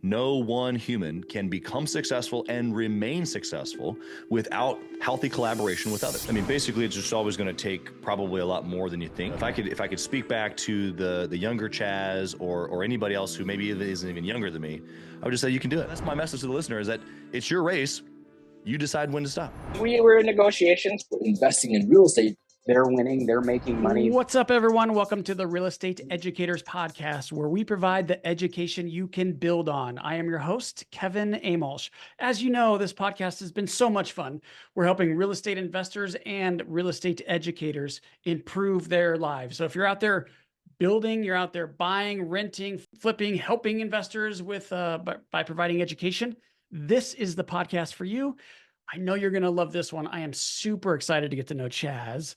no one human can become successful and remain successful without healthy collaboration with others. I mean, basically, it's just always going to take probably a lot more than you think. If I could speak back to the younger Chaz or anybody else who maybe isn't even younger than me, I would just say you can do it. That's my message to the listener: is that it's your race. You decide when to stop. We were in negotiations investing in real estate. They're winning, they're making money. What's up, everyone? Welcome to the Real Estate Educators Podcast, where we provide the education you can build on. I am your host, Kevin Amolsch. As you know, this podcast has been so much fun. We're helping real estate investors and real estate educators improve their lives. So if you're out there building, you're out there buying, renting, flipping, helping investors with by providing education, this is the podcast for you. I know you're going to love this one. I am super excited to get to know Chaz.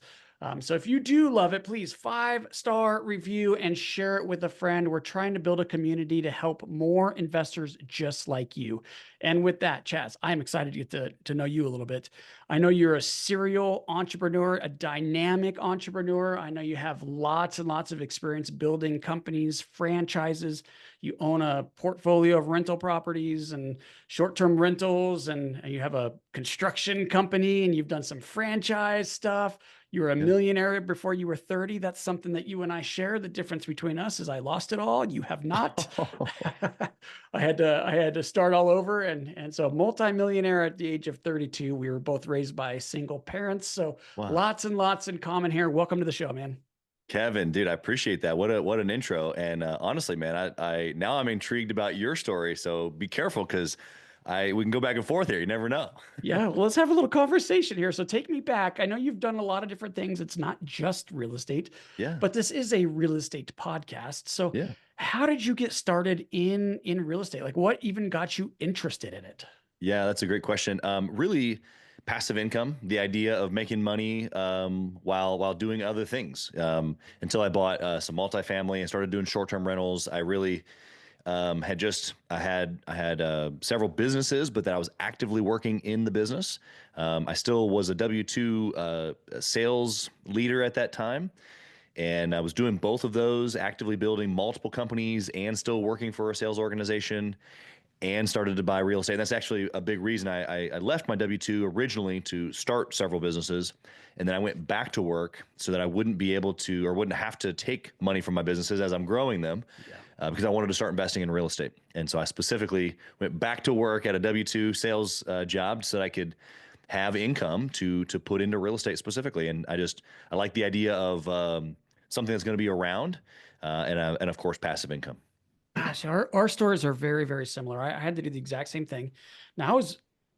So if you do love it, please 5-star review and share it with a friend. We're trying to build a community to help more investors just like you. And with that, Chaz, I'm excited to get to know you a little bit. I know you're a serial entrepreneur, a dynamic entrepreneur. I know you have lots and lots of experience building companies, franchises. You own a portfolio of rental properties and short-term rentals, and you have a construction company, and you've done some franchise stuff. You were a millionaire before you were 30. That's something that you and I share. The difference between us is I lost it all. You have not. I had to start all over. And so multimillionaire at the age of 32. We were both raised by single parents. So lots and lots in common here. Welcome to the show, man. Kevin, dude, I appreciate that. What an intro. And honestly, man, I now I'm intrigued about your story. So be careful, because we can go back and forth here. You never know. Yeah. Well, let's have a little conversation here. So take me back. I know you've done a lot of different things. It's not just real estate, but this is a real estate podcast. So how did you get started in real estate? Like, what even got you interested in it? Yeah, that's a great question. Really passive income, the idea of making money while doing other things. Until I bought some multifamily and started doing short-term rentals, I really I had several businesses, but that I was actively working in the business. I still was a W-2 sales leader at that time. And I was doing both of those, actively building multiple companies and still working for a sales organization, and started to buy real estate. And that's actually a big reason I left my W-2 originally to start several businesses. And then I went back to work so that I wouldn't be able to, or wouldn't have to take money from my businesses as I'm growing them. Because I wanted to start investing in real estate. And so I specifically went back to work at a W-2 sales job so that I could have income to put into real estate specifically. And I like the idea of something that's going to be around and of course, passive income. Gosh, our stories are very, very similar. I had to do the exact same thing. Now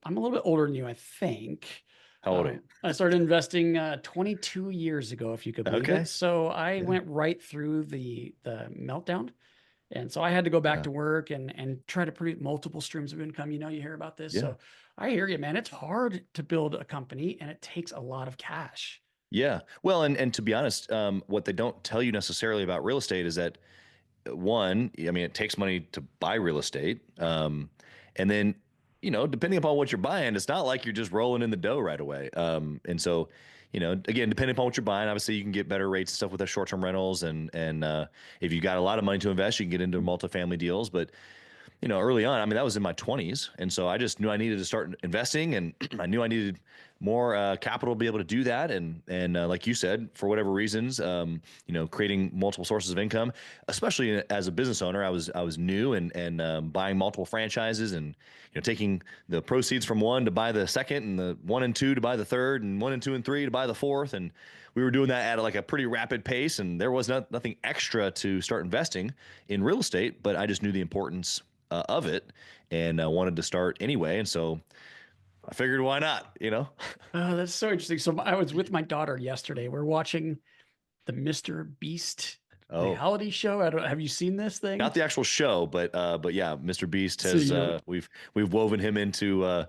I'm a little bit older than you, I think. How old are you? I started investing 22 years ago, if you could believe it. So I went right through the meltdown. And so I had to go back to work and try to produce multiple streams of income. You hear about this. So I hear you, man. It's hard to build a company, and it takes a lot of cash. Yeah. Well, and to be honest, what they don't tell you necessarily about real estate is that, one, I mean, it takes money to buy real estate. And then, depending upon what you're buying, it's not like you're just rolling in the dough right away. And so, again, depending upon what you're buying, obviously you can get better rates and stuff with the short-term rentals. And if you got a lot of money to invest, you can get into multifamily deals. But, early on, I mean, that was in my 20s. And so I just knew I needed to start investing, and I knew I needed more capital to be able to do that. And like you said, for whatever reasons, creating multiple sources of income, especially as a business owner, I was new and buying multiple franchises and, taking the proceeds from one to buy the second, and the 1 and 2 to buy the third, and 1 and 2 and 3 to buy the fourth. And we were doing that at like a pretty rapid pace. And there was nothing extra to start investing in real estate, but I just knew the importance of it, and wanted to start anyway. And so I figured, why not, Oh, that's so interesting. So I was with my daughter yesterday. We're watching the Mr. Beast reality show. Have you seen this thing? Not the actual show, but yeah, Mr. Beast has, we've woven him into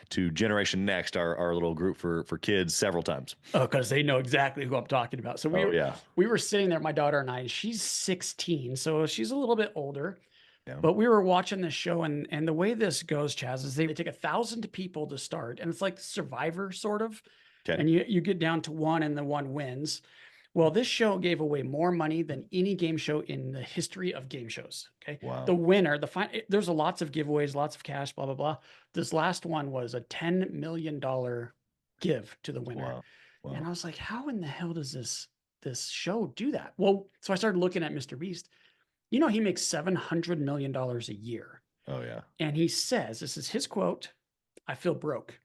to Generation Next, our little group for kids, several times. Oh, because they know exactly who I'm talking about. So we were sitting there, my daughter and I, and she's 16, so she's a little bit older. Yeah. But we were watching this show, and the way this goes, Chaz, is they take 1,000 people to start, and it's like Survivor sort of. Okay. And you get down to one, and the one wins. Well, this show gave away more money than any game show in the history of game shows. Okay. Wow. The winner, there's lots of giveaways, lots of cash, blah, blah, blah. This last one was a $10 million give to the winner. Wow. Wow. And I was like, how in the hell does this show do that? Well, so I started looking at Mr. Beast. You know, he makes $700 million a year. Oh, yeah. And he says, this is his quote, "I feel broke."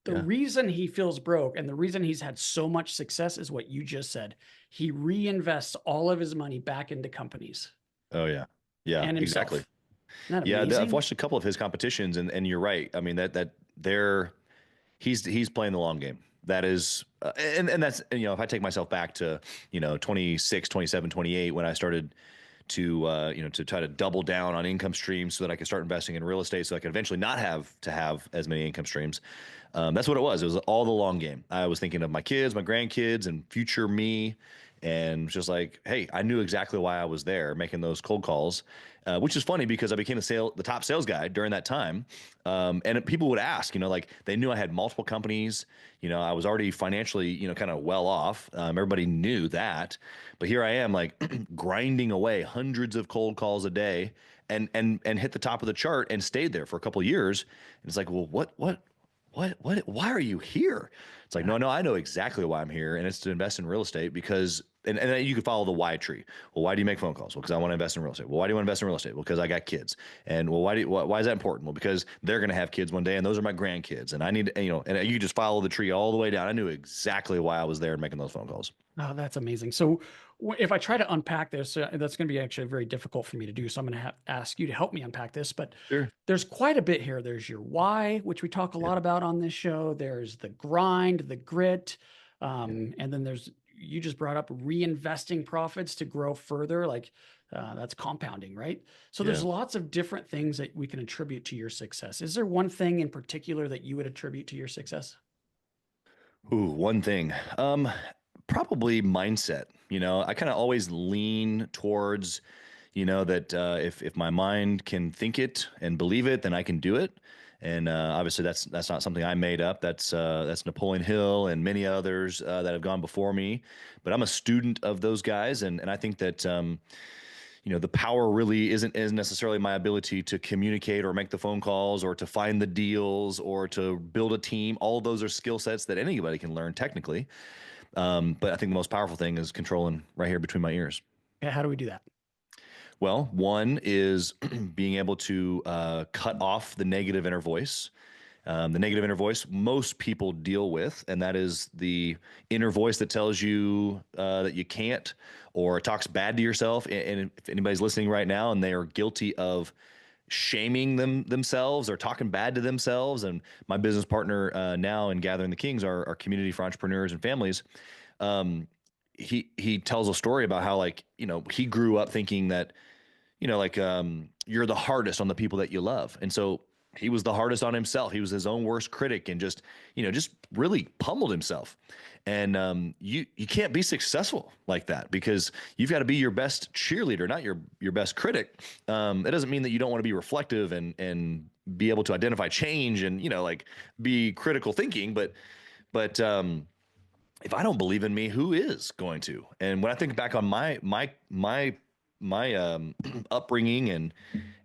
The Yeah. reason he feels broke and the reason he's had so much success is what you just said. He reinvests all of his money back into companies. Oh, yeah. Yeah, And himself. exactly. Isn't that Yeah, amazing? I've watched a couple of his competitions, and you're right. I mean, he's playing the long game. That is, and that's, if I take myself back to, 26, 27, 28, when I started to try to double down on income streams so that I could start investing in real estate so I could eventually not have to have as many income streams. That's what it was. It was all the long game. I was thinking of my kids, my grandkids, and future me. And just like, hey, I knew exactly why I was there making those cold calls, which is funny because I became the top sales guy during that time. And people would ask, like they knew I had multiple companies. I was already financially, kind of well off. Everybody knew that, but here I am, like grinding away hundreds of cold calls a day, and hit the top of the chart and stayed there for a couple of years. And it's like, well, what, why are you here? It's like, no, I know exactly why I'm here. And it's to invest in real estate because, and then you can follow the why tree. Well, why do you make phone calls? Well, because I want to invest in real estate. Well, why do you want to invest in real estate? Well, because I got kids. And well, why is that important? Well, because they're going to have kids one day and those are my grandkids. And I need, and you just follow the tree all the way down. I knew exactly why I was there making those phone calls. Oh, that's amazing. So if I try to unpack this, that's going to be actually very difficult for me to do. So I'm going to ask you to help me unpack this, but Sure. There's quite a bit here. There's your why, which we talk a lot about on this show. There's the grind, the grit. And then you just brought up reinvesting profits to grow further. Like that's compounding, right? So there's lots of different things that we can attribute to your success. Is there one thing in particular that you would attribute to your success? Ooh, one thing. Probably mindset. I kind of always lean towards, that if my mind can think it and believe it, then I can do it. And obviously, that's not something I made up. That's Napoleon Hill and many others that have gone before me. But I'm a student of those guys, and I think that the power really isn't necessarily my ability to communicate or make the phone calls or to find the deals or to build a team. All of those are skill sets that anybody can learn technically. But I think the most powerful thing is controlling right here between my ears. Yeah, how do we do that? Well, one is being able to cut off the negative inner voice. The negative inner voice most people deal with, and that is the inner voice that tells you that you can't or talks bad to yourself. And if anybody's listening right now and they are guilty of shaming themselves or talking bad to themselves, and my business partner now in Gathering the Kings, our community for entrepreneurs and families, he tells a story about how, like, he grew up thinking that, you're the hardest on the people that you love. And so he was the hardest on himself. He was his own worst critic and just really pummeled himself. And you can't be successful like that because you've got to be your best cheerleader, not your best critic. That doesn't mean that you don't want to be reflective and be able to identify change and, be critical thinking. But if I don't believe in me, who is going to? And when I think back on my upbringing and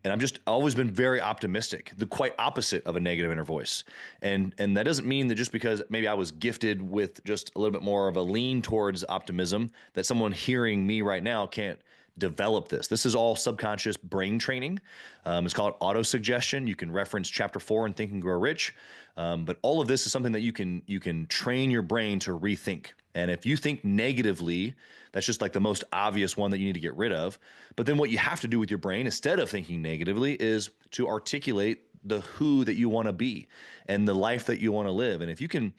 I've just always been very optimistic, the quite opposite of a negative inner voice. And that doesn't mean that just because maybe I was gifted with just a little bit more of a lean towards optimism, that someone hearing me right now can't develop this. This is all subconscious brain training. It's called autosuggestion. You can reference chapter 4 in Think and Grow Rich. But all of this is something that you can train your brain to rethink. And if you think negatively, that's just like the most obvious one that you need to get rid of. But then what you have to do with your brain, instead of thinking negatively, is to articulate the who that you want to be and the life that you want to live. And if you can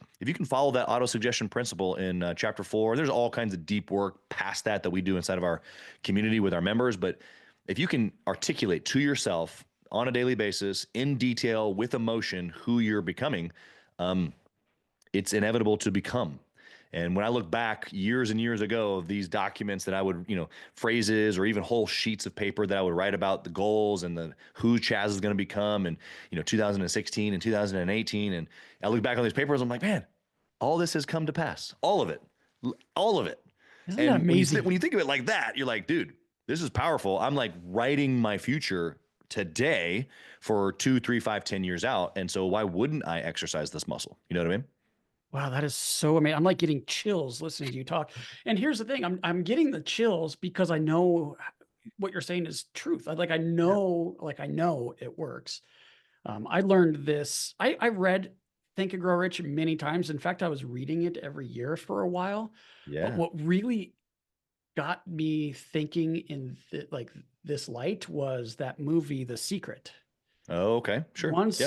follow that autosuggestion principle in chapter 4, there's all kinds of deep work past that we do inside of our community with our members. But if you can articulate to yourself on a daily basis in detail with emotion who you're becoming, it's inevitable to become. And when I look back years and years ago of these documents that I would, phrases or even whole sheets of paper that I would write about the goals and the who Chaz is going to become in, 2016 and 2018. And I look back on these papers, I'm like, man, all this has come to pass. All of it. All of it. Isn't that And amazing? when you think of it like that, you're like, dude, this is powerful. I'm like writing my future today for 2, 3, 5, 10 years out. And so why wouldn't I exercise this muscle? You know what I mean? Wow, that is so amazing. I'm like getting chills listening to you talk. And here's the thing, I'm getting the chills because I know what you're saying is truth. Yeah. I know it works. I learned this. I read Think and Grow Rich many times. In fact, I was reading it every year for a while. But Yeah. what really got me thinking this light was that movie, The Secret. Oh, okay. Sure. Yeah. Once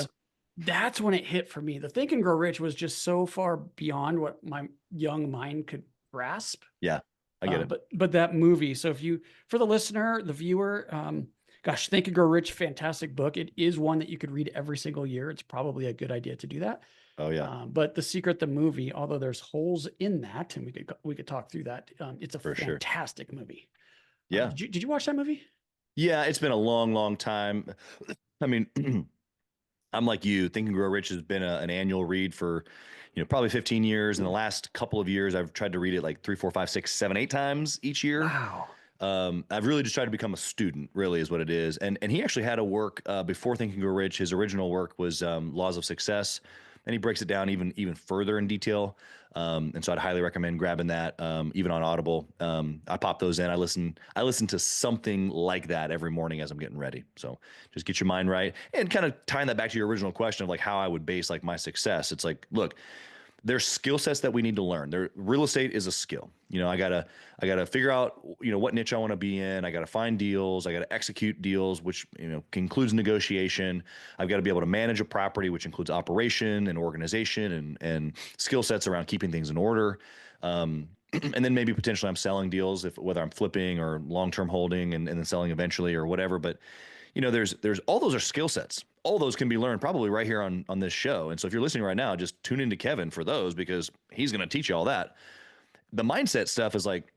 That's when it hit for me. The Think and Grow Rich was just so far beyond what my young mind could grasp. Yeah. I get it. But that movie. So if you, for the listener, the viewer, gosh, Think and Grow Rich, fantastic book. It is one that you could read every single year. It's probably a good idea to do that. Oh, yeah. But The Secret, the movie, although there's holes in that, and we could talk through that. It's a For sure. fantastic movie. Yeah. Did you watch that movie? Yeah. It's been a long, long time. I mean, I'm like you. Think and Grow Rich has been an annual read for, probably 15 years. In the last couple of years, I've tried to read it like 3, 4, 5, 6, 7, 8 times each year. Wow. I've really just tried to become a student, really, is what it is. And he actually had a work before Think and Grow Rich. His original work was Laws of Success, and he breaks it down even further in detail. And so I'd highly recommend grabbing that, even on Audible. I pop those in. I listen to something like that every morning as I'm getting ready. So just get your mind right, and kind of tying that back to your original question of like how I would base like my success. It's like, look, there's skill sets that we need to learn. Real estate is a skill. I gotta figure out, what niche I want to be in. I gotta find deals. I gotta execute deals, which, includes negotiation. I've got to be able to manage a property, which includes operation and organization and skill sets around keeping things in order. And then maybe potentially I'm selling deals, whether I'm flipping or long-term holding and then selling eventually or whatever. But there's all those are skill sets. All those can be learned probably right here on this show. And so if you're listening right now, just tune into Kevin for those, because he's going to teach you all that. The mindset stuff is like,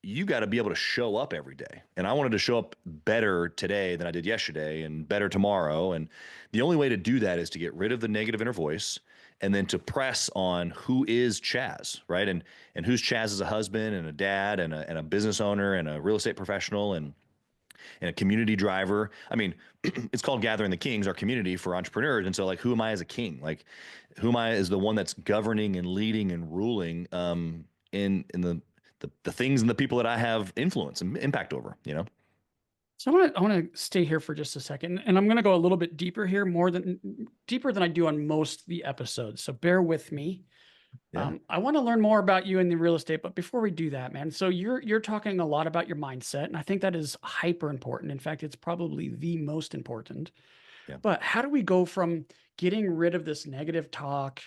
you got to be able to show up every day. And I wanted to show up better today than I did yesterday and better tomorrow. And the only way to do that is to get rid of the negative inner voice and then to press on who is Chaz, right? And who's Chaz as a husband and a dad and a business owner and a real estate professional and a community driver. I mean, it's called Gathering the Kings, our community for entrepreneurs. And so like, who am I as a king? Like, who am I as the one that's governing and leading and ruling in the things and the people that I have influence and impact over, So I want to stay here for just a second, and I'm going to go a little bit deeper here, deeper than I do on most of the episodes. So bear with me. Yeah. I want to learn more about you in the real estate, but before we do that, man, so you're talking a lot about your mindset, and I think that is hyper important. In fact, it's probably the most important. Yeah. But how do we go from getting rid of this negative talk?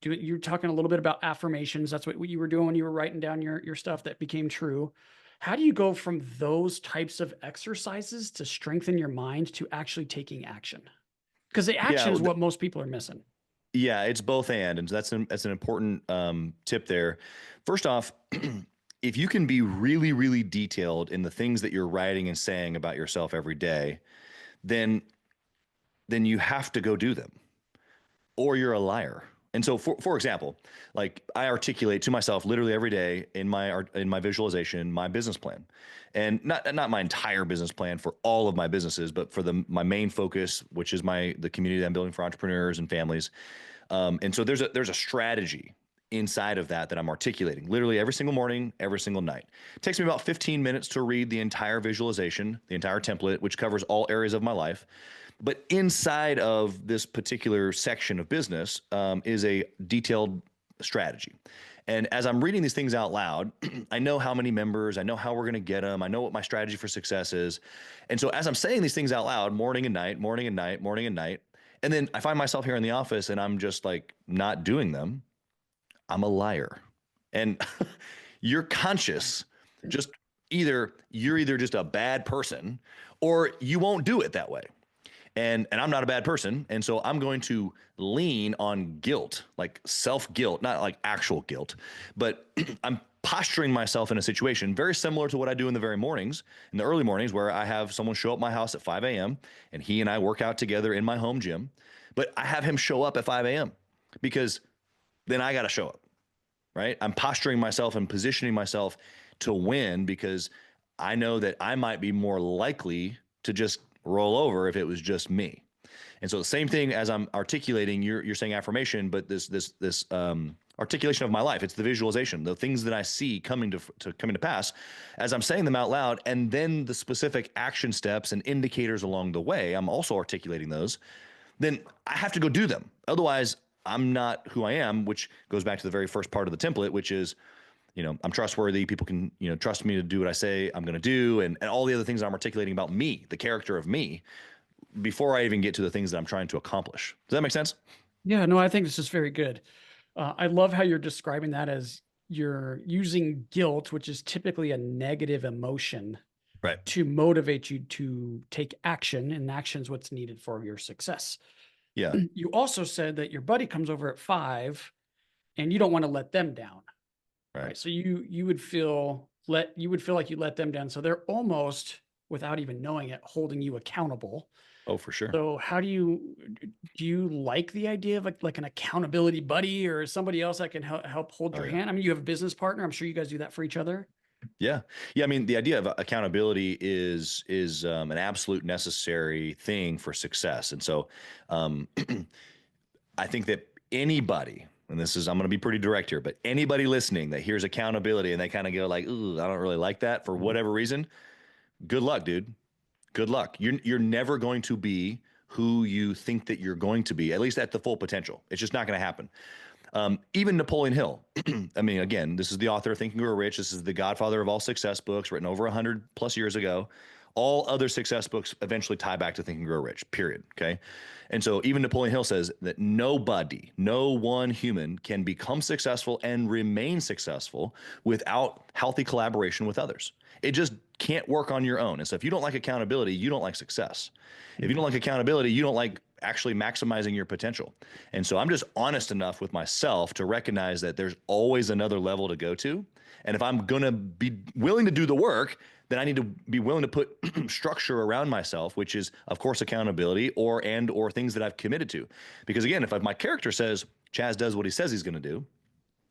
You're talking a little bit about affirmations. That's what you were doing when you were writing down your stuff that became true. How do you go from those types of exercises to strengthen your mind to actually taking action? Because the action is what most people are missing. Yeah, it's both and that's an important tip there. First off, if you can be really, really detailed in the things that you're writing and saying about yourself every day, then you have to go do them, or you're a liar. And so, for example, like I articulate to myself literally every day in my visualization my business plan, and not my entire business plan for all of my businesses, but for my main focus, which is the community that I'm building for entrepreneurs and families. And so there's a strategy inside of that I'm articulating literally every single morning, every single night. It takes me about 15 minutes to read the entire visualization, the entire template, which covers all areas of my life. But inside of this particular section of business is a detailed strategy. And as I'm reading these things out loud, I know how many members, I know how we're going to get them. I know what my strategy for success is. And so as I'm saying these things out loud, morning and night, morning and night, morning and night, and then I find myself here in the office and I'm just like not doing them, I'm a liar. And you're conscious, you're either just a bad person or you won't do it that way. And I'm not a bad person. And so I'm going to lean on guilt, like self-guilt, not like actual guilt, but I'm posturing myself in a situation very similar to what I do in the early mornings, where I have someone show up at my house at 5 a.m. and he and I work out together in my home gym. But I have him show up at 5 a.m. because then I got to show up. right? I'm posturing myself and positioning myself to win because I know that I might be more likely to just roll over if it was just me. And so the same thing as I'm articulating, you're saying affirmation, but this articulation of my life, it's the visualization, the things that I see coming to pass as I'm saying them out loud, and then the specific action steps and indicators along the way. I'm also articulating those. Then I have to go do them. Otherwise, I'm not who I am, which goes back to the very first part of the template, which is, I'm trustworthy. People can, trust me to do what I say I'm going to do, and all the other things I'm articulating about me, the character of me, before I even get to the things that I'm trying to accomplish. Does that make sense? Yeah, no, I think this is very good. I love how you're describing that as you're using guilt, which is typically a negative emotion, Right. to motivate you to take action, and action is what's needed for your success. Yeah. You also said that your buddy comes over at 5 and you don't want to let them down. Right. So you would feel like you let them down. So they're almost, without even knowing it, holding you accountable. Oh, for sure. So how do you like the idea of like an accountability buddy or somebody else that can help hold your hand? I mean, you have a business partner. I'm sure you guys do that for each other. Yeah. Yeah. I mean, the idea of accountability is an absolute necessary thing for success. And so I think that anybody, and I'm going to be pretty direct here, but anybody listening that hears accountability and they kind of go like, ooh, I don't really like that for whatever reason, good luck, dude. Good luck. You're never going to be who you think that you're going to be, at least at the full potential. It's just not going to happen. Even Napoleon Hill. I mean, again, this is the author of Think and Grow Rich. This is the godfather of all success books, written over 100 plus years ago. All other success books eventually tie back to Think and Grow Rich, period. Okay. And so even Napoleon Hill says that nobody, no one human can become successful and remain successful without healthy collaboration with others. It just can't work on your own. And so if you don't like accountability, you don't like success. If you don't like accountability, you don't like actually maximizing your potential. And so I'm just honest enough with myself to recognize that there's always another level to go to. And if I'm going to be willing to do the work, then I need to be willing to put structure around myself, which is, of course, accountability or things that I've committed to. Because again, if my character says Chaz does what he says he's going to do,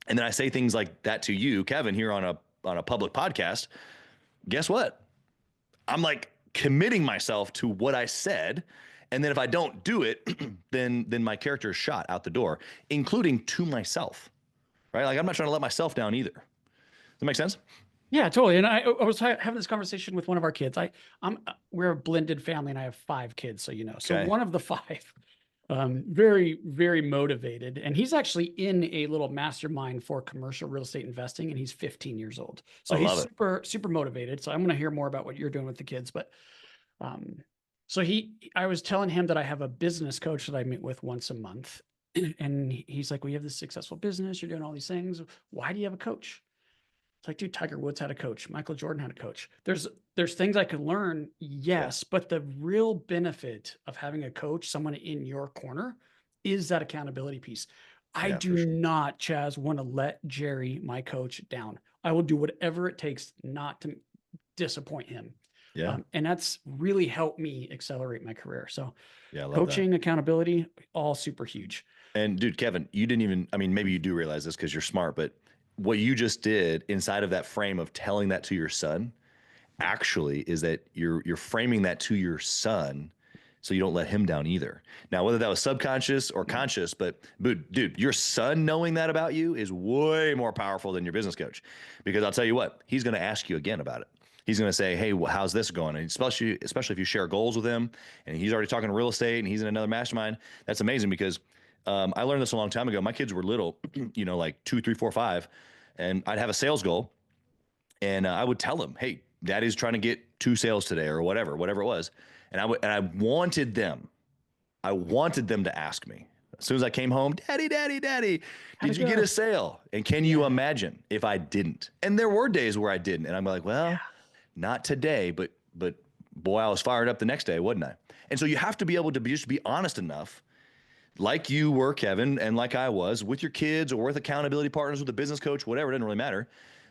and then I say things like that to you, Kevin, here on a public podcast, guess what? I'm like committing myself to what I said. And then if I don't do it, then my character is shot out the door, including to myself, right? Like I'm not trying to let myself down either. Does that make sense? Yeah, totally. And I was having this conversation with one of our kids. We're a blended family and I have 5 kids. So, so one of the 5, very, very motivated. And he's actually in a little mastermind for commercial real estate investing. And he's 15 years old. So he's super, super motivated. So I'm going to hear more about what you're doing with the kids, but, I was telling him that I have a business coach that I meet with once a month. And he's like, we have this successful business. You're doing all these things. Why do you have a coach? It's like, dude, Tiger Woods had a coach. Michael Jordan had a coach. There's things I could learn. Yes. But the real benefit of having a coach, someone in your corner, is that accountability piece. I do not, Chaz, want to let Jerry, my coach, down. I will do whatever it takes not to disappoint him. Yeah. And that's really helped me accelerate my career. So yeah, coaching, accountability, all super huge. And dude, Kevin, you didn't even, I mean, maybe you do realize this because you're smart, but what you just did inside of that frame of telling that to your son actually is that you're framing that to your son so you don't let him down either. Now, whether that was subconscious or conscious, but dude, your son knowing that about you is way more powerful than your business coach, because I'll tell you what, he's going to ask you again about it. He's going to say, hey, well, how's this going? And especially if you share goals with him and he's already talking real estate and he's in another mastermind, that's amazing because I learned this a long time ago. My kids were little, like 2, 3, 4, 5, and I'd have a sales goal and I would tell them, hey, daddy's trying to get 2 sales today or whatever it was. And I wanted them to ask me as soon as I came home, daddy, did you get a sale? And can you imagine if I didn't? And there were days where I didn't. And I'm like, well, not today, but boy, I was fired up the next day, wasn't I? And so you have to be able to just be honest enough, like you were, Kevin, and like I was, with your kids or with accountability partners, with a business coach, whatever, it doesn't really matter.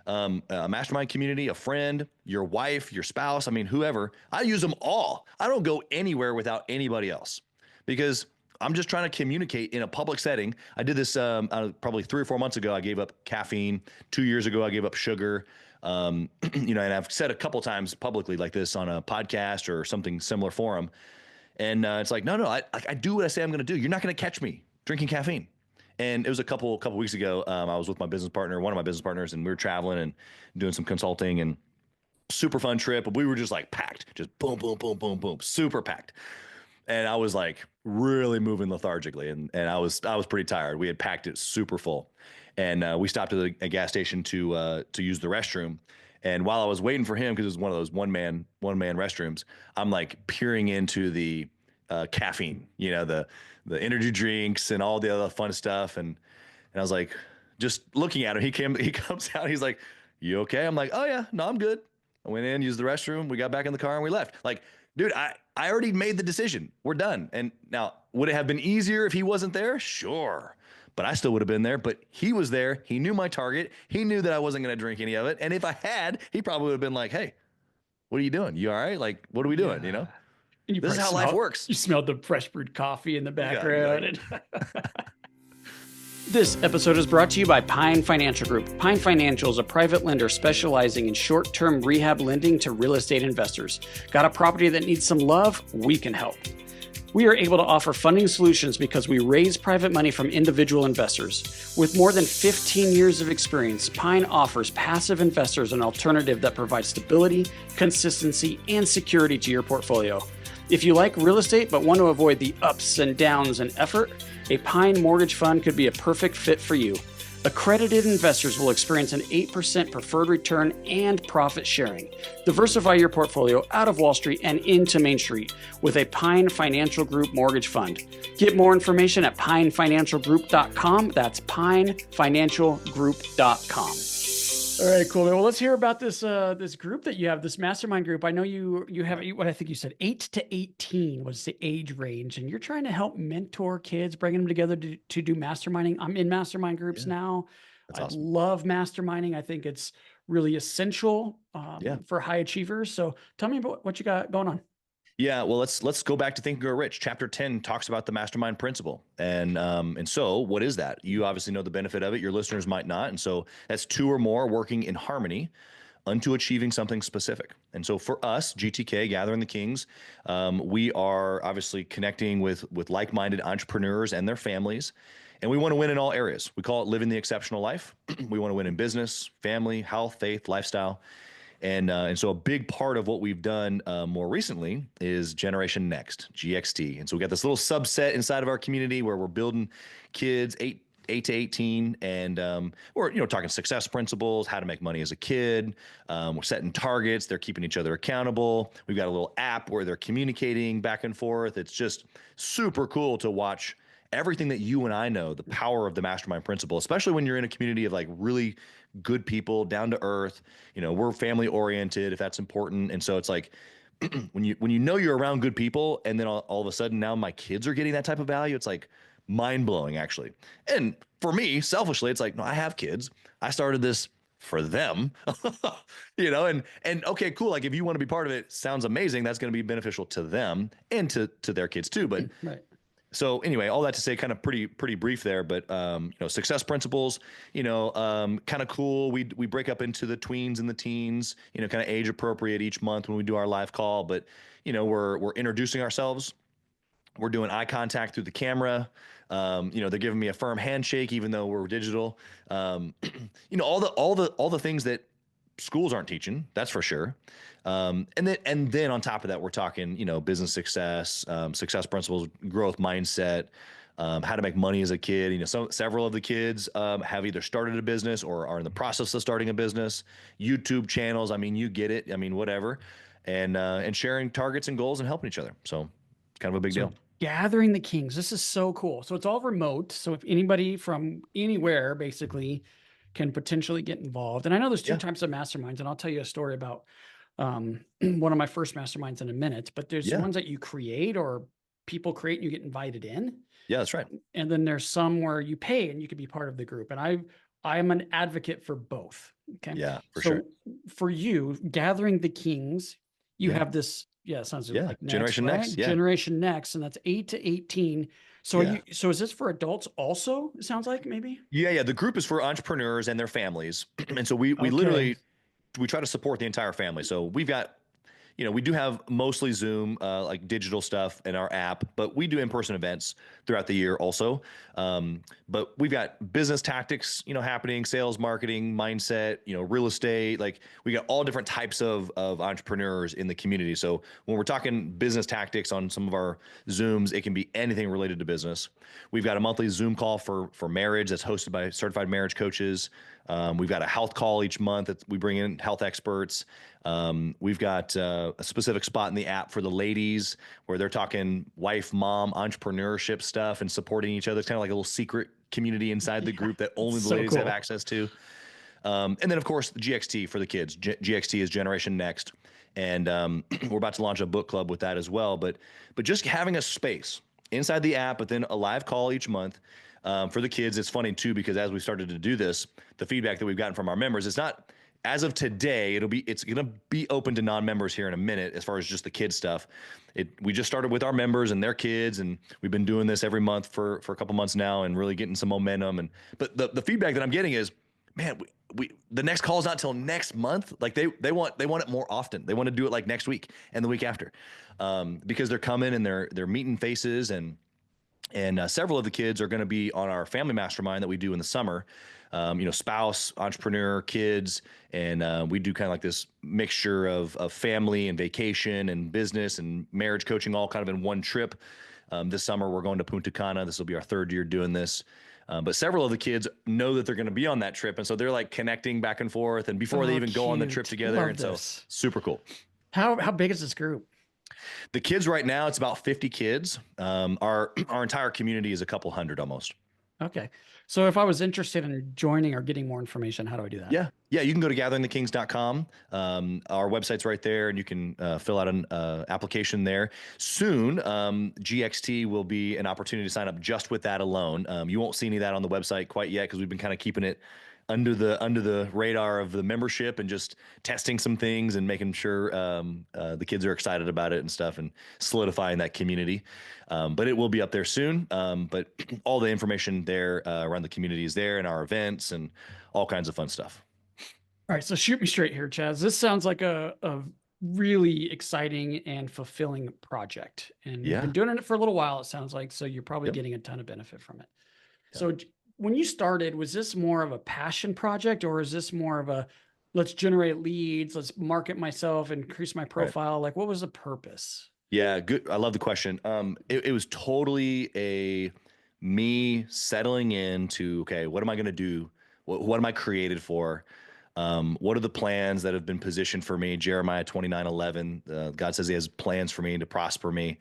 A mastermind community, a friend, your wife, your spouse, I mean, whoever. I use them all. I don't go anywhere without anybody else because I'm just trying to communicate in a public setting. I did this probably 3 or 4 months ago. I gave up caffeine. 2 years ago, I gave up sugar. And I've said a couple times publicly like this on a podcast or something similar forum. And it's like, no, I do what I say I'm going to do. You're not going to catch me drinking caffeine. And it was a couple weeks ago. I was with my business partner, one of my business partners, and we were traveling and doing some consulting and super fun trip. But we were just like packed, just boom, boom, boom, boom, boom, super packed. And I was like really moving lethargically, and I was pretty tired. We had packed it super full, and we stopped at a gas station to use the restroom. And while I was waiting for him, because it was one of those one man restrooms, I'm like peering into the caffeine, the energy drinks and all the other fun stuff, and I was like, just looking at him. He comes out. He's like, "You okay?" I'm like, "Oh yeah, no, I'm good." I went in, used the restroom. We got back in the car and we left. Like, dude, I already made the decision. We're done. And now, would it have been easier if he wasn't there? Sure. But I still would have been there. But he was there. He knew my target. He knew that I wasn't going to drink any of it. And if I had, he probably would have been like, "Hey, what are you doing? You all right? Like, what are we doing?" And you This is how life works. You smelled the fresh brewed coffee in the background. Yeah, exactly. This episode is brought to you by Pine Financial Group. Pine Financial is a private lender specializing in short-term rehab lending to real estate investors. Got a property that needs some love? We can help. We are able to offer funding solutions because we raise private money from individual investors. With more than 15 years of experience, Pine offers passive investors an alternative that provides stability, consistency, and security to your portfolio. If you like real estate but want to avoid the ups and downs and effort, a Pine mortgage fund could be a perfect fit for you. Accredited investors will experience an 8% preferred return and profit sharing. Diversify your portfolio out of Wall Street and into Main Street with a Pine Financial Group mortgage fund. Get more information at pinefinancialgroup.com. That's pinefinancialgroup.com. All right, cool. Well, let's hear about this this group that you have, this mastermind group. I know you have what I think you said 8 to 18 was the age range, and you're trying to help mentor kids, bringing them together to do masterminding. I'm in mastermind groups now. That's I awesome. love masterminding. I think it's really essential for high achievers. So tell me about what you got going on. Yeah, well, let's go back to Think and Grow Rich. Chapter 10 talks about the mastermind principle, and so what is that? You obviously know the benefit of it. Your listeners might not, and so that's 2 or more working in harmony unto achieving something specific. And so for us, GTK, Gathering the Kings, we are obviously connecting with like-minded entrepreneurs and their families, and we want to win in all areas. We call it living the exceptional life. We want to win in business, family, health, faith, lifestyle. And so a big part of what we've done more recently is Generation Next, GXT. And so we got this little subset inside of our community where we're building kids 8 to 18, and we're talking success principles, how to make money as a kid. We're setting targets. They're keeping each other accountable. We've got a little app where they're communicating back and forth. It's just super cool to watch everything that you and I know, the power of the mastermind principle, especially when you're in a community of like really good people, down to earth. We're family oriented, if that's important. And so it's like when you know you're around good people, and then all of a sudden now my kids are getting that type of value, it's like mind blowing, actually. And for me, selfishly, it's like, no, I have kids. I started this for them, and okay, cool. Like if you want to be part of it, sounds amazing. That's going to be beneficial to them and to their kids too. But right. So anyway, all that to say, kind of pretty brief there, but success principles, kind of cool. We break up into the tweens and the teens, kind of age appropriate each month when we do our live call. But we're introducing ourselves. We're doing eye contact through the camera. They're giving me a firm handshake, even though we're digital. All the things that schools aren't teaching, that's for sure. And then on top of that, we're talking, business success, success principles, growth mindset, how to make money as a kid. Several of the kids have either started a business or are in the process of starting a business, YouTube channels. I mean, you get it. I mean, whatever. And sharing targets and goals and helping each other. So it's kind of a big deal. Gathering the Kings. This is so cool. So it's all remote. So if anybody from anywhere basically can potentially get involved. And I know there's 2 types of masterminds, and I'll tell you a story about one of my first masterminds in a minute, but there's ones that you create or people create and you get invited in. Yeah, that's right. And then there's some where you pay and you can be part of the group. And I am an advocate for both. Okay. Yeah, for sure. For you, Gathering the Kings, you have this yeah, it sounds Yeah. like next, Generation right? Next. Yeah. Generation Next, and that's 8 to 18. So Yeah. so is this for adults also? It sounds like maybe. Yeah. Yeah. The group is for entrepreneurs and their families. And so we Okay. literally, we try to support the entire family. So we've got, we do have mostly Zoom, like digital stuff in our app, but we do in-person events throughout the year also. But we've got business tactics, happening, sales, marketing, mindset, real estate. Like we got all different types of entrepreneurs in the community. So when we're talking business tactics on some of our Zooms, it can be anything related to business. We've got a monthly Zoom call for marriage that's hosted by certified marriage coaches. We've got a health call each month that we bring in health experts. We've got a specific spot in the app for the ladies where they're talking wife, mom, entrepreneurship stuff and supporting each other. It's kind of like a little secret community inside the group that only the So ladies have cool. access to. And then, of course, the GXT for the kids. GXT is Generation Next. And we're about to launch a book club with that as well. But just having a space inside the app, but then a live call each month. For the kids, it's funny too, because as we started to do this, the feedback that we've gotten from our members is not, as of today, it's going to be open to non-members here in a minute as far as just the kids stuff. We just started with our members and their kids, and we've been doing this every month for a couple months now and really getting some momentum. But the feedback that I'm getting is, man, the next call is not till next month. Like they want it more often. They want to do it like next week and the week after, because they're coming and they're meeting faces and several of the kids are going to be on our family mastermind that we do in the summer. Spouse, entrepreneur, kids, and we do kind of like this mixture of family and vacation and business and marriage coaching all kind of in one trip. This summer we're going to Punta Cana. This will be our third year doing this. But several of the kids know that they're going to be on that trip, and so they're like connecting back and forth, and before they even go on the trip together, Love and this. so super cool. How big is this group? The kids right now, it's about 50 kids. Our entire community is a couple hundred almost. Okay. So if I was interested in joining or getting more information, how do I do that? Yeah. Yeah. You can go to gatheringthekings.com. Our website's right there, and you can fill out an application there. Soon, GXT will be an opportunity to sign up just with that alone. You won't see any of that on the website quite yet because we've been kind of keeping it under the radar of the membership and just testing some things and making sure the kids are excited about it and stuff and solidifying that community. But it will be up there soon. But all the information there around the community is there and our events and all kinds of fun stuff. All right. So shoot me straight here, Chaz. This sounds like a really exciting and fulfilling project. And you've been doing it for a little while, it sounds like. So you're probably getting a ton of benefit from it. Yep. So when you started, was this more of a passion project, or is this more of a let's generate leads, let's market myself, increase my profile? Right. Like, what was the purpose? Yeah, good. I love the question. It was totally me settling into, okay, what am I going to do? What am I created for? What are the plans that have been positioned for me? Jeremiah 29:11. God says he has plans for me to prosper me.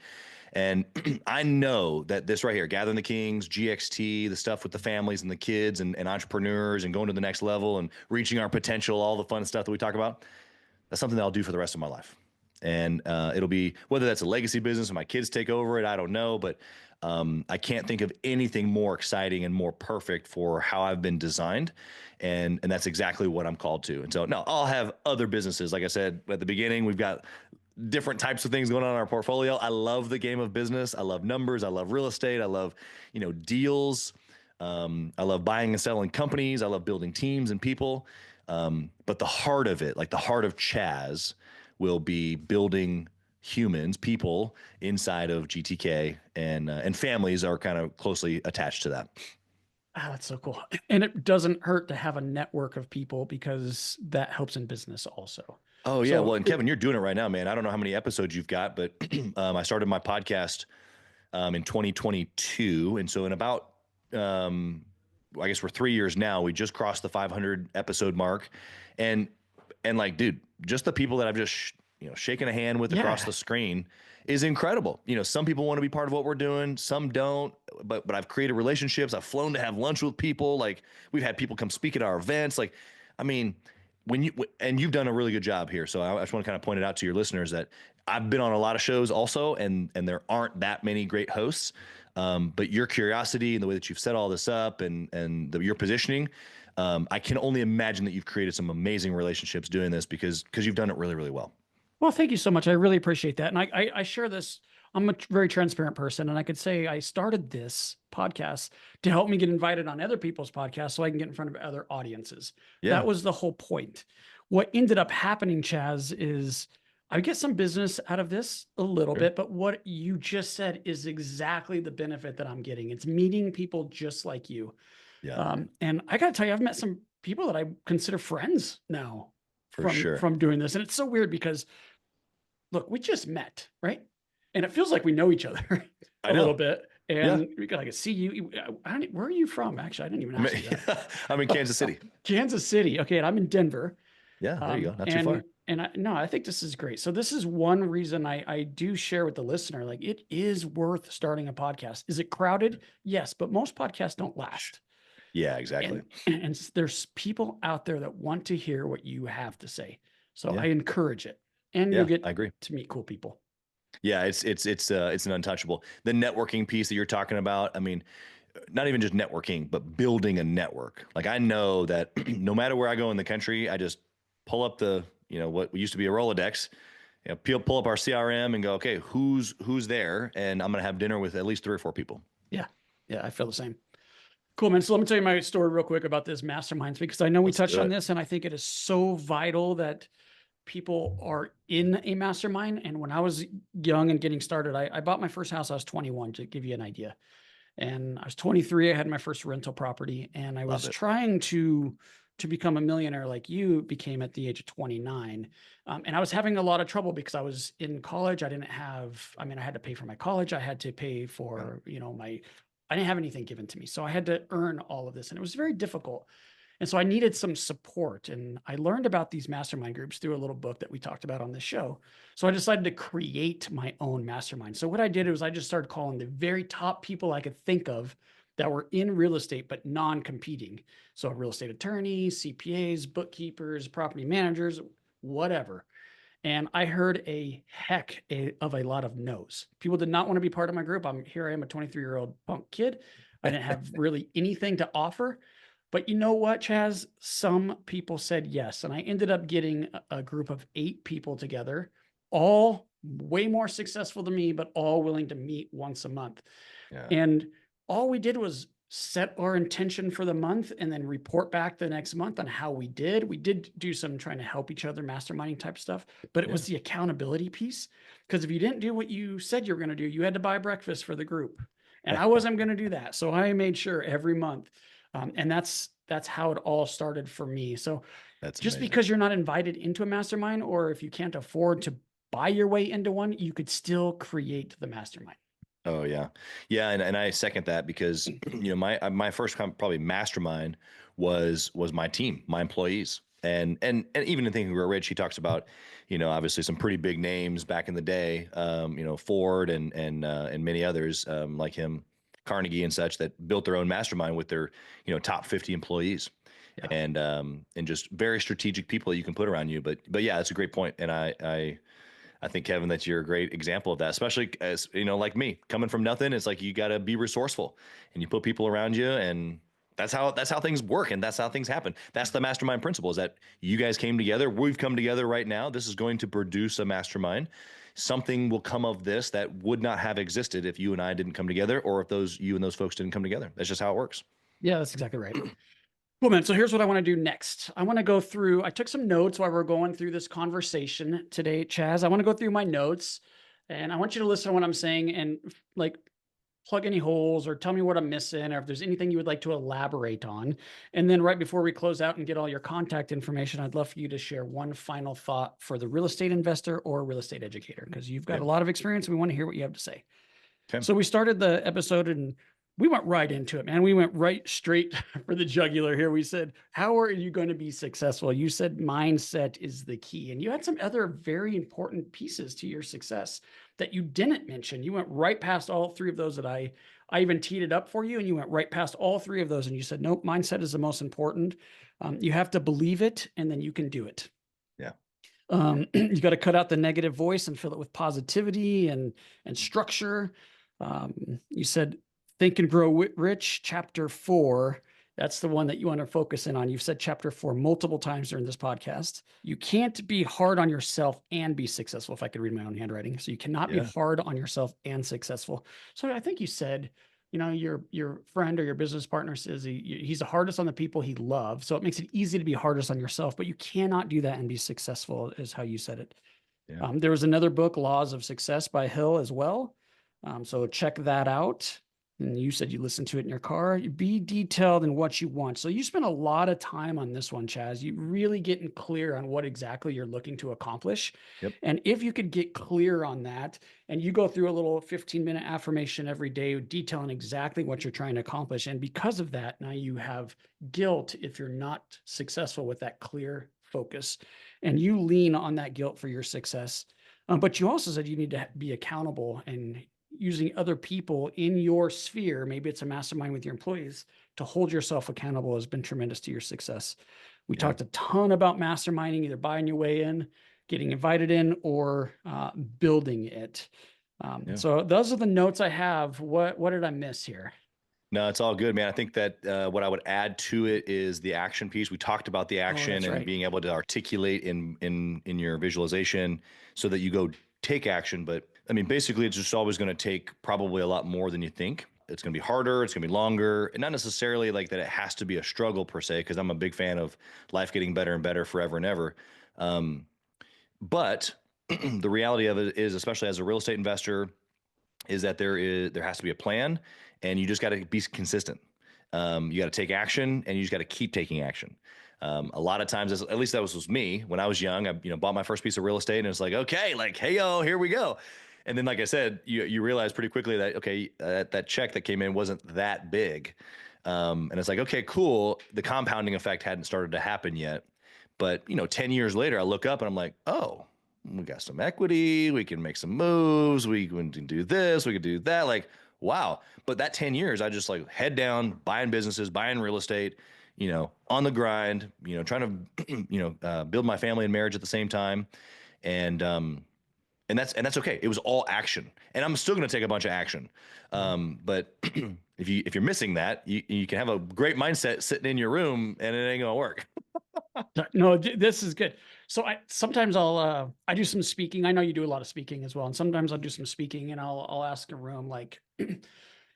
And I know that this right here, Gathering the Kings, GXT, the stuff with the families and the kids and entrepreneurs and going to the next level and reaching our potential, all the fun stuff that we talk about, that's something that I'll do for the rest of my life. And it'll be, whether that's a legacy business or my kids take over it, I don't know. But I can't think of anything more exciting and more perfect for how I've been designed. And that's exactly what I'm called to. And so, no, I'll have other businesses. Like I said at the beginning, we've got different types of things going on in our portfolio. I love the game of business. I love numbers. I love real estate. I love, deals. I love buying and selling companies. I love building teams and people. But the heart of it, like the heart of Chaz, will be building humans, people inside of GTK, and families are kind of closely attached to that. Ah, that's so cool. And it doesn't hurt to have a network of people because that helps in business also. Oh, yeah. Well, and Kevin, you're doing it right now, man. I don't know how many episodes you've got, but I started my podcast in 2022. And so in about, I guess we're 3 years now, we just crossed the 500 episode mark. And like, dude, just the people that I've just, shaken a hand with across the screen is incredible. Some people want to be part of what we're doing. Some don't, but I've created relationships. I've flown to have lunch with people. Like, we've had people come speak at our events. Like, I mean, and you've done a really good job here. So I just want to kind of point it out to your listeners that I've been on a lot of shows also, and there aren't that many great hosts. But your curiosity and the way that you've set all this up and your positioning, I can only imagine that you've created some amazing relationships doing this because you've done it really, really well. Well, thank you so much. I really appreciate that. And I share this. I'm a very transparent person, and I could say I started this podcast to help me get invited on other people's podcasts so I can get in front of other audiences. Yeah. That was the whole point. What ended up happening, Chaz, is I get some business out of this a little Sure. bit, but what you just said is exactly the benefit that I'm getting. It's meeting people just like you. Yeah, And I got to tell you, I've met some people that I consider friends now for sure. from doing this. And it's so weird because look, we just met, right? And it feels like we know each other I a little know. bit. Yeah. And we got like see you. Where are you from? Actually, I didn't even ask you that. I'm in Kansas City. Kansas City. Okay, and I'm in Denver. Yeah, there you go. Not too far. And I think this is great. So this is one reason I do share with the listener, like it is worth starting a podcast. Is it crowded? Yes, but most podcasts don't last. Yeah, exactly. And there's people out there that want to hear what you have to say. So Yeah. I encourage it. And Yeah, you'll get I agree. to meet cool people. Yeah, it's an untouchable. The networking piece that you're talking about, I mean, not even just networking, but building a network. Like I know that no matter where I go in the country, I just pull up what used to be a Rolodex, pull up our CRM and go, okay, who's there? And I'm going to have dinner with at least 3 or 4 people. Yeah. Yeah. I feel the same. Cool, man. So let me tell you my story real quick about this masterminds, because I know we Let's touched do on it. this, and I think it is so vital that people are in a mastermind. And when I was young and getting started, I bought my first house. I was 21, to give you an idea. And I was 23. I had my first rental property, and I was trying to become a millionaire like you became at the age of 29. And I was having a lot of trouble because I was in college. I had to pay for my college. I had to pay for, I didn't have anything given to me. So I had to earn all of this, and it was very difficult. And so I needed some support. And I learned about these mastermind groups through a little book that we talked about on this show. So I decided to create my own mastermind. So what I did was I just started calling the very top people I could think of that were in real estate, but non-competing. So real estate attorneys, CPAs, bookkeepers, property managers, whatever. And I heard a heck of a lot of no's. People did not want to be part of my group. I am a 23-year-old punk kid. I didn't have really anything to offer. But you know what, Chaz? Some people said yes. And I ended up getting a group of 8 people together, all way more successful than me, but all willing to meet once a month. Yeah. And all we did was set our intention for the month and then report back the next month on how we did. We did do some trying to help each other, masterminding type stuff, but it was the accountability piece. Because if you didn't do what you said you were going to do, you had to buy breakfast for the group. And I wasn't going to do that. So I made sure every month. And that's how it all started for me. So That's just amazing. because you're not invited into a mastermind, or if you can't afford to buy your way into one, you could still create the mastermind. Oh yeah. Yeah. And I second that because, my first probably mastermind was my team, my employees. And even in Think and Grow Rich, he talks about, obviously some pretty big names back in the day, Ford and many others like him, Carnegie and such, that built their own mastermind with their, top 50 employees. Yeah. And just very strategic people that you can put around you. But yeah, that's a great point. And I think, Kevin, that you're a great example of that, especially as, like me, coming from nothing. It's like, you got to be resourceful and you put people around you, and that's how things work. And that's how things happen. That's the mastermind principle, is that you guys came together. We've come together right now. This is going to produce a mastermind. Something will come of this that would not have existed if you and I didn't come together, or if you and those folks didn't come together. That's just how it works. Yeah, that's exactly right. Cool, man. So here's what I want to do next. I want to go through, I took some notes while we're going through this conversation today, Chaz. I want to go through my notes, and I want you to listen to what I'm saying and like plug any holes or tell me what I'm missing, or if there's anything you would like to elaborate on. And then right before we close out and get all your contact information, I'd love for you to share one final thought for the real estate investor or real estate educator, because you've got a lot of experience. And we want to hear what you have to say. Okay. So we started the episode and we went right into it, man. We went right straight for the jugular here. We said, how are you going to be successful? You said mindset is the key. And you had some other very important pieces to your success that you didn't mention. You went right past all 3 of those that I even teed it up for you. And you went right past all 3 of those. And you said, nope, mindset is the most important. You have to believe it, and then you can do it. Yeah. You got to cut out the negative voice and fill it with positivity and structure. You said, Think and Grow Rich, chapter 4 That's the one that you want to focus in on. You've said chapter 4 multiple times during this podcast. You can't be hard on yourself and be successful, if I could read my own handwriting. So you cannot be Yeah. hard on yourself and successful. So I think you said, your friend or your business partner says he's the hardest on the people he loves. So it makes it easy to be hardest on yourself, but you cannot do that and be successful, is how you said it. Yeah. There was another book, Laws of Success by Hill as well. So check that out. And you said you listened to it in your car. Be detailed in what you want. So you spent a lot of time on this one, Chaz. You really getting clear on what exactly you're looking to accomplish. Yep. And if you could get clear on that, and you go through a little 15-minute affirmation every day, detailing exactly what you're trying to accomplish. And because of that, now you have guilt if you're not successful with that clear focus. And you lean on that guilt for your success. But you also said you need to be accountable, and using other people in your sphere, maybe it's a mastermind with your employees, to hold yourself accountable has been tremendous to your success. We talked a ton about masterminding, either buying your way in, getting invited in, or building it. So those are the notes I have. What did I miss here? No, it's all good, man. I think that what I would add to it is the action piece. We talked about the action and being able to articulate in your visualization so that you go take action. But I mean, basically, it's just always going to take probably a lot more than you think. It's going to be harder. It's going to be longer, and not necessarily like that it has to be a struggle per se, because I'm a big fan of life getting better and better forever and ever. But the reality of it is, especially as a real estate investor, is that there has to be a plan, and you just got to be consistent. You got to take action, and you just got to keep taking action. A lot of times, at least that was me when I was young. I bought my first piece of real estate, and it's like, okay, like, hey yo, here we go. And then, like I said, you realize pretty quickly that okay, that check that came in wasn't that big, and it's like, okay, cool. The compounding effect hadn't started to happen yet, but 10 years later, I look up and I'm like, oh, we got some equity. We can make some moves. We can do this. We can do that. Like, wow. But that 10 years, I just like head down, buying businesses, buying real estate, on the grind, trying to, build my family and marriage at the same time. And that's okay. It was all action, and I'm still going to take a bunch of action. But if you're missing that, you can have a great mindset sitting in your room, and it ain't going to work. No, this is good. So sometimes I do some speaking. I know you do a lot of speaking as well. And sometimes I'll do some speaking, and I'll ask a room like,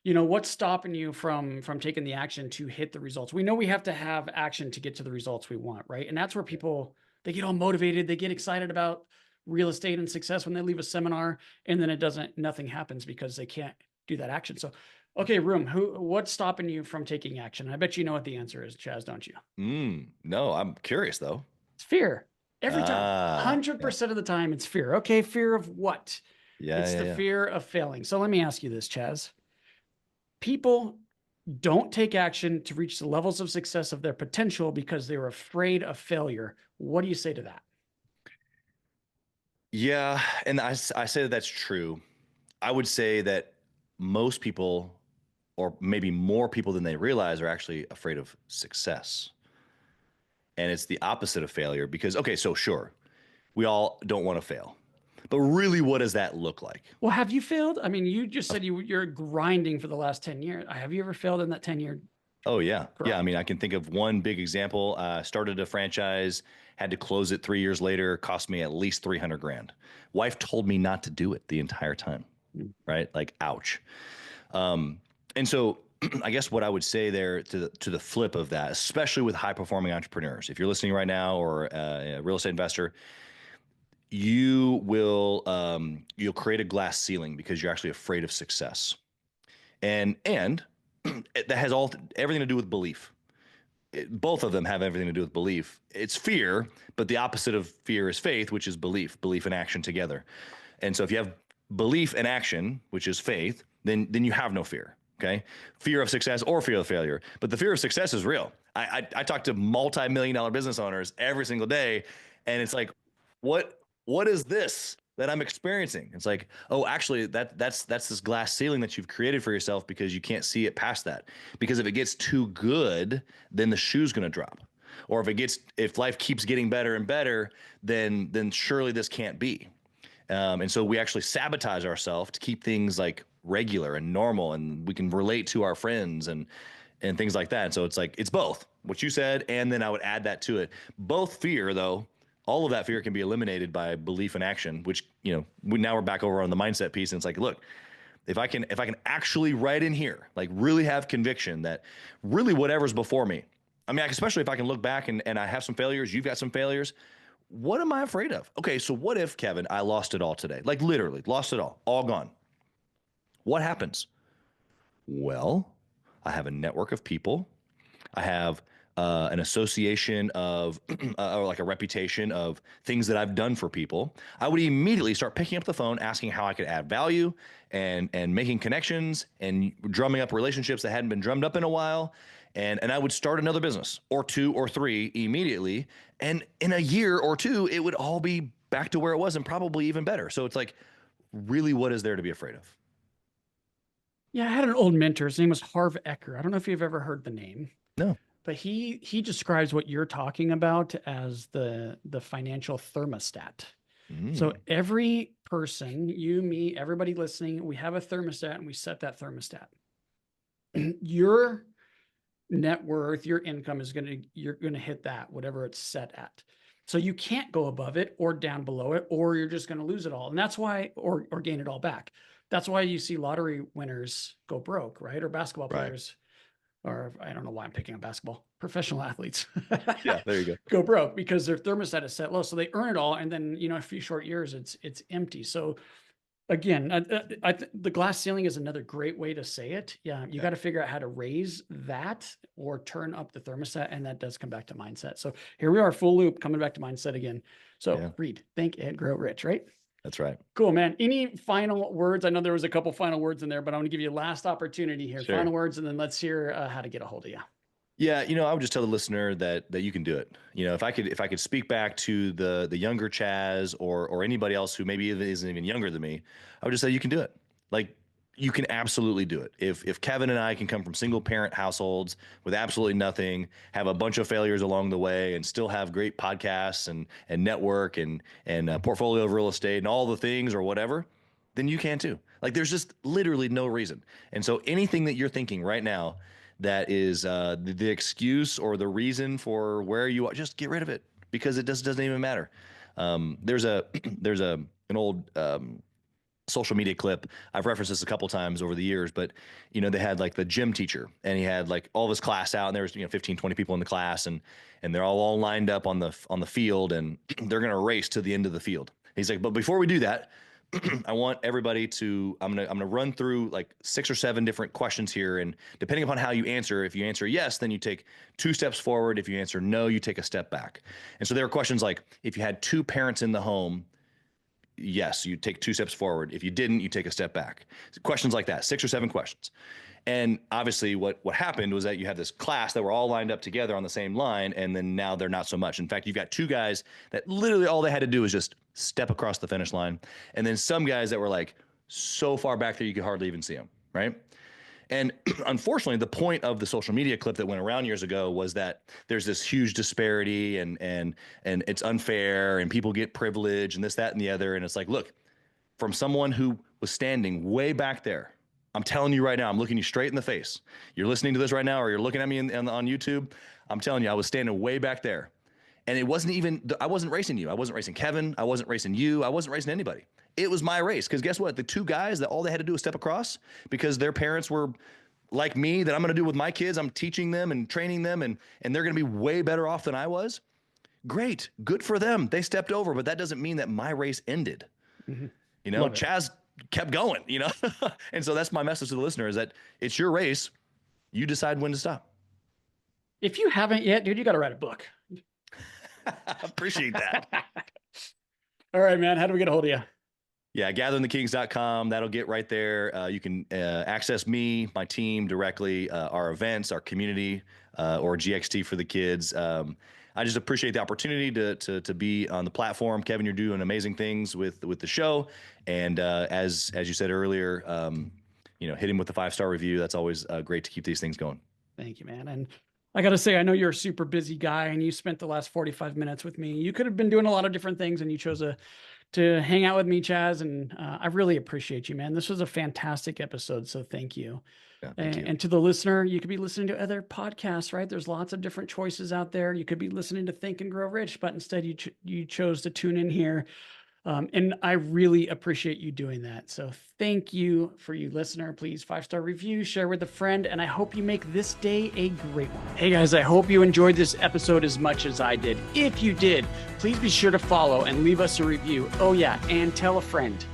what's stopping you from taking the action to hit the results? We know we have to have action to get to the results we want, right? And that's where people, they get all motivated. They get excited about real estate and success when they leave a seminar, and then nothing happens because they can't do that action. So, okay, room, what's stopping you from taking action? I bet you know what the answer is, Chaz, don't you? No, I'm curious though. It's fear. Every time, 100% of the time, it's fear. Okay, fear of what? It's the fear of failing. So let me ask you this, Chaz. People don't take action to reach the levels of success of their potential because they're afraid of failure. What do you say to that? Yeah, and I say that that's true. I would say that most people, or maybe more people than they realize, are actually afraid of success. And it's the opposite of failure because, okay, so sure, we all don't want to fail. But really, what does that look like? Well, have you failed? I mean, you just said you're grinding for the last 10 years. Have you ever failed in that 10-year? Oh, yeah. Grind? Yeah, I mean, I can think of one big example. Started a franchise, had to close it 3 years later, cost me at least $300,000. Wife told me not to do it the entire time, right? Like, ouch. And so I guess what I would say there to the flip of that, especially with high performing entrepreneurs, if you're listening right now or a real estate investor, you will you'll create a glass ceiling because you're actually afraid of success, and that has everything to do with belief. Both of them have everything to do with belief. It's fear, but the opposite of fear is faith, which is belief and action together. And so if you have belief and action, which is faith, then you have no fear. Okay, fear of success or fear of failure, but the fear of success is real. I talk to multi-million-dollar business owners every single day, and it's like, what is this that I'm experiencing? It's like, oh, actually, that's this glass ceiling that you've created for yourself because you can't see it past that. Because if it gets too good, then the shoe's going to drop. Or if life keeps getting better and better, then surely this can't be. And so we actually sabotage ourselves to keep things like regular and normal, and we can relate to our friends, and and things like that. And so it's like, it's both what you said. And then I would add that to it. Both fear though, all of that fear can be eliminated by belief and action, which, now we're back over on the mindset piece. And it's like, look, if I can actually right in here, like really have conviction that really whatever's before me, I mean, especially if I can look back and I have some failures, you've got some failures. What am I afraid of? Okay, so what if, Kevin, I lost it all today? Like literally lost it all gone. What happens? Well, I have a network of people. I have an association of, or like a reputation of things that I've done for people. I would immediately start picking up the phone, asking how I could add value, and making connections and drumming up relationships that hadn't been drummed up in a while. And I would start another business or two or three immediately. And in a year or two, it would all be back to where it was and probably even better. So it's like, really, what is there to be afraid of? Yeah, I had an old mentor. His name was Harv Eker. I don't know if you've ever heard the name. No. But he describes what you're talking about as the financial thermostat. So every person, you, me, everybody listening, we have a thermostat and we set that thermostat. Your net worth, your income you're going to hit that, whatever it's set at. So you can't go above it or down below it, or you're just going to lose it all. And that's why, or gain it all back. That's why you see lottery winners go broke, right? Or basketball players, or I don't know why I'm picking on basketball, professional athletes. Yeah, there you go. Go broke because their thermostat is set low. So they earn it all. And then, a few short years, it's empty. So again, the glass ceiling is another great way to say it. Yeah. You got to figure out how to raise that or turn up the thermostat. And that does come back to mindset. So here we are, full loop, coming back to mindset again. So read, think, and grow rich, right? That's right. Cool, man. Any final words? I know there was a couple final words in there, but I want to give you a last opportunity here. Sure. Final words, and then let's hear how to get a hold of you. Yeah, I would just tell the listener that you can do it. If I could speak back to the younger Chaz or anybody else who maybe isn't even younger than me, I would just say you can do it. Like, you can absolutely do it. If Kevin and I can come from single parent households with absolutely nothing, have a bunch of failures along the way, and still have great podcasts and network and portfolio of real estate and all the things or whatever, then you can too. Like, there's just literally no reason. And so anything that you're thinking right now that is the excuse or the reason for where you are, just get rid of it, because it doesn't even matter. There's an old social media clip. I've referenced this a couple times over the years, but they had like the gym teacher, and he had like all of his class out, and there was 15, 20 people in the class, and they're all lined up on the field, and they're going to race to the end of the field. He's like, but before we do that, I want everybody to, I'm going to run through like 6 or 7 different questions here. And depending upon how you answer, if you answer yes, then you take 2 steps forward. If you answer no, you take a step back. And so there are questions like, if you had 2 parents in the home, yes, you take 2 steps forward. If you didn't, you take a step back. Questions like that, 6 or 7 questions. And obviously what happened was that you have this class that were all lined up together on the same line, and then now they're not so much. In fact, you've got 2 guys that literally all they had to do was just step across the finish line. And then some guys that were like so far back there you could hardly even see them, right? And unfortunately, the point of the social media clip that went around years ago was that there's this huge disparity and it's unfair, and people get privilege and this, that, and the other. And it's like, look, from someone who was standing way back there, I'm telling you right now, I'm looking you straight in the face. You're listening to this right now, or you're looking at me on YouTube. I'm telling you, I was standing way back there. And it wasn't even, I wasn't racing you. I wasn't racing Kevin. I wasn't racing you. I wasn't racing anybody. It was my race. Because guess what? The 2 guys that all they had to do was step across, because their parents were like me, that I'm going to do with my kids. I'm teaching them and training them, and they're going to be way better off than I was. Great. Good for them. They stepped over, but that doesn't mean that my race ended. Mm-hmm. Chaz kept going, and so that's my message to the listener, is that it's your race. You decide when to stop. If you haven't yet, dude, you got to write a book. Appreciate that. All right, man. How do we get a hold of you? Yeah, gatheringthekings.com. That'll get right there. You can access me, my team directly, our events, our community, or GXT for the kids. I just appreciate the opportunity to be on the platform. Kevin, you're doing amazing things with the show. And as you said earlier, hitting with the 5-star review, that's always great to keep these things going. Thank you, man. And I got to say, I know you're a super busy guy, and you spent the last 45 minutes with me. You could have been doing a lot of different things, and you chose to to hang out with me, Chaz. And I really appreciate you, man. This was a fantastic episode. So thank you. Yeah, thank you. And to the listener, you could be listening to other podcasts, right? There's lots of different choices out there. You could be listening to Think and Grow Rich, but instead you chose to tune in here. And I really appreciate you doing that. So thank you for you, listener. Please 5-star review, share with a friend, and I hope you make this day a great one. Hey guys, I hope you enjoyed this episode as much as I did. If you did, please be sure to follow and leave us a review. Oh yeah, and tell a friend.